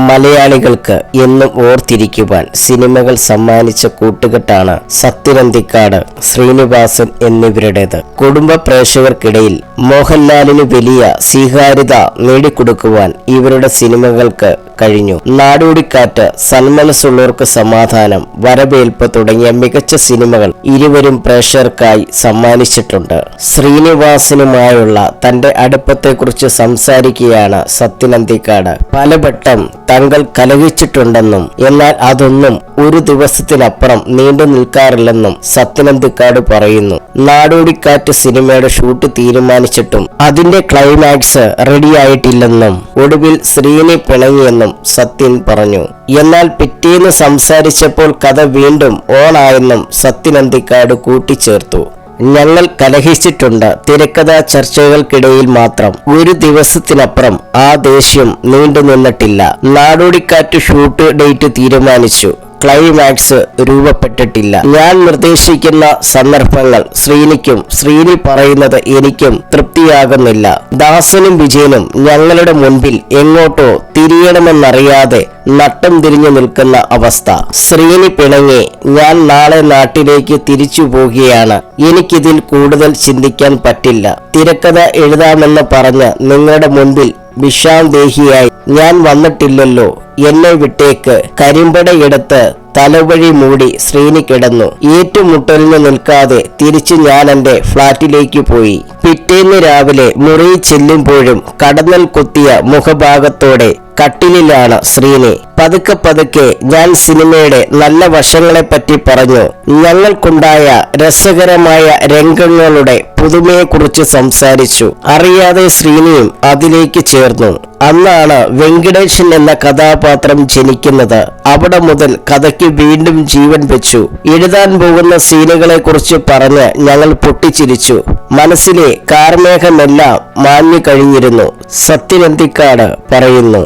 മലയാളികൾക്ക് എന്നും ഓർത്തിരിക്കുവാൻ സിനിമകൾ സമ്മാനിച്ച കൂട്ടുകെട്ടാണ് സത്യനന്തിക്കാട്, ശ്രീനിവാസൻ എന്നിവരുടേത്. കുടുംബ പ്രേക്ഷകർക്കിടയിൽ മോഹൻലാലിന് വലിയ സ്വീകാര്യത നേടിക്കൊടുക്കുവാൻ ഇവരുടെ സിനിമകൾക്ക് കഴിഞ്ഞു. നാടോടിക്കാറ്റ്, സന്മനസ്സുള്ളവർക്ക് സമാധാനം, വരവേൽപ്പ് തുടങ്ങിയ മികച്ച സിനിമകൾ ഇരുവരും പ്രേക്ഷകർക്കായി സമ്മാനിച്ചിട്ടുണ്ട്. ശ്രീനിവാസനുമായുള്ള തന്റെ അടുപ്പത്തെക്കുറിച്ച് സംസാരിക്കുകയാണ് സത്യനന്തിക്കാട്. പലവട്ടം തങ്ങൾ കലഹിച്ചിട്ടുണ്ടെന്നും എന്നാൽ അതൊന്നും ഒരു ദിവസത്തിനപ്പുറം നീണ്ടു നിൽക്കാറില്ലെന്നും സത്യനന്തിക്കാട് പറയുന്നു. നാടോടിക്കാറ്റ് സിനിമയുടെ ഷൂട്ട് തീരുമാനിച്ചിട്ടും അതിന്റെ ക്ലൈമാക്സ് റെഡിയായിട്ടില്ലെന്നും ഒടുവിൽ ശ്രീനി പിണങ്ങിയെന്നും സത്യൻ പറഞ്ഞു. എന്നാൽ പിറ്റേന്ന് സംസാരിച്ചപ്പോൾ കഥ വീണ്ടും ഓണായെന്നും സത്യനന്തിക്കാട് കൂട്ടിച്ചേർത്തു. ഞങ്ങൾ കലഹിച്ചിട്ടുണ്ട്. തിരക്കഥാ ചർച്ചകൾക്കിടയിൽ മാത്രം ഒരു ദിവസത്തിനപ്പുറം ആ ദേഷ്യം നീണ്ടു നിന്നിട്ടില്ല. നാടോടിക്കാറ്റ് ഷൂട്ട് ഡേറ്റ് തീരുമാനിച്ചു, ക്ലൈമാക്സ് രൂപപ്പെട്ടിട്ടില്ല. ഞാൻ നിർദ്ദേശിക്കുന്ന സന്ദർഭങ്ങൾ ശ്രീനിക്കും ശ്രീനി പറയുന്നത് എനിക്കും തൃപ്തിയാകുന്നില്ല. ദാസനും വിജയനും ഞങ്ങളുടെ മുൻപിൽ എങ്ങോട്ടോ തിരിയണമെന്നറിയാതെ നട്ടം തിരിഞ്ഞു നിൽക്കുന്ന അവസ്ഥ. ശ്രീനി പിണങ്ങി, ഞാൻ നാളെ നാട്ടിലേക്ക് തിരിച്ചു പോകുകയാണ്. എനിക്കിതിൽ കൂടുതൽ ചിന്തിക്കാൻ പറ്റില്ല. തിരക്കഥ എഴുതാമെന്ന് പറഞ്ഞ് നിങ്ങളുടെ മുൻപിൽ വിഷാന്തേഹിയായി ഞാൻ വന്നിട്ടില്ലല്ലോ. എന്നെ വിട്ടേക്ക്. കരിമ്പടയെടുത്ത് തലവഴി മൂടി ശ്രീനി കിടന്നു. ഏറ്റുമുട്ടലിന് നിൽക്കാതെ തിരിച്ച് ഞാൻ എന്റെ ഫ്ളാറ്റിലേക്ക് പോയി. പിറ്റേന്ന് രാവിലെ മുറിയിൽ ചെല്ലുമ്പോഴും കടന്നൽ കുത്തിയ മുഖഭാഗത്തോടെ കട്ടിലിലാണ് ശ്രീനി. പതുക്കെ പതുക്കെ ഞാൻ സിനിമയുടെ നല്ല വശങ്ങളെപ്പറ്റി പറഞ്ഞു. ഞങ്ങൾക്കുണ്ടായ രസകരമായ രംഗങ്ങളുടെ പുതുമയെക്കുറിച്ച് സംസാരിച്ചു. അറിയാതെ ശ്രീനിയും അതിലേക്ക് ചേർന്നു. അന്നാണ് വെങ്കിടേശൻ എന്ന കഥാപാത്രം ജനിക്കുന്നത്. അവിടെ മുതൽ കഥയ്ക്ക് വീണ്ടും ജീവൻ വെച്ചു. എഴുതാൻ പോകുന്ന സീനുകളെ കുറിച്ച് പറഞ്ഞ് ഞങ്ങൾ പൊട്ടിച്ചിരിച്ചു. മനസ്സിലെ കാർമേഘമെല്ലാം മാഞ്ഞു കഴിഞ്ഞിരുന്നു. സത്യനന്തിക്കാട് പറയുന്നു.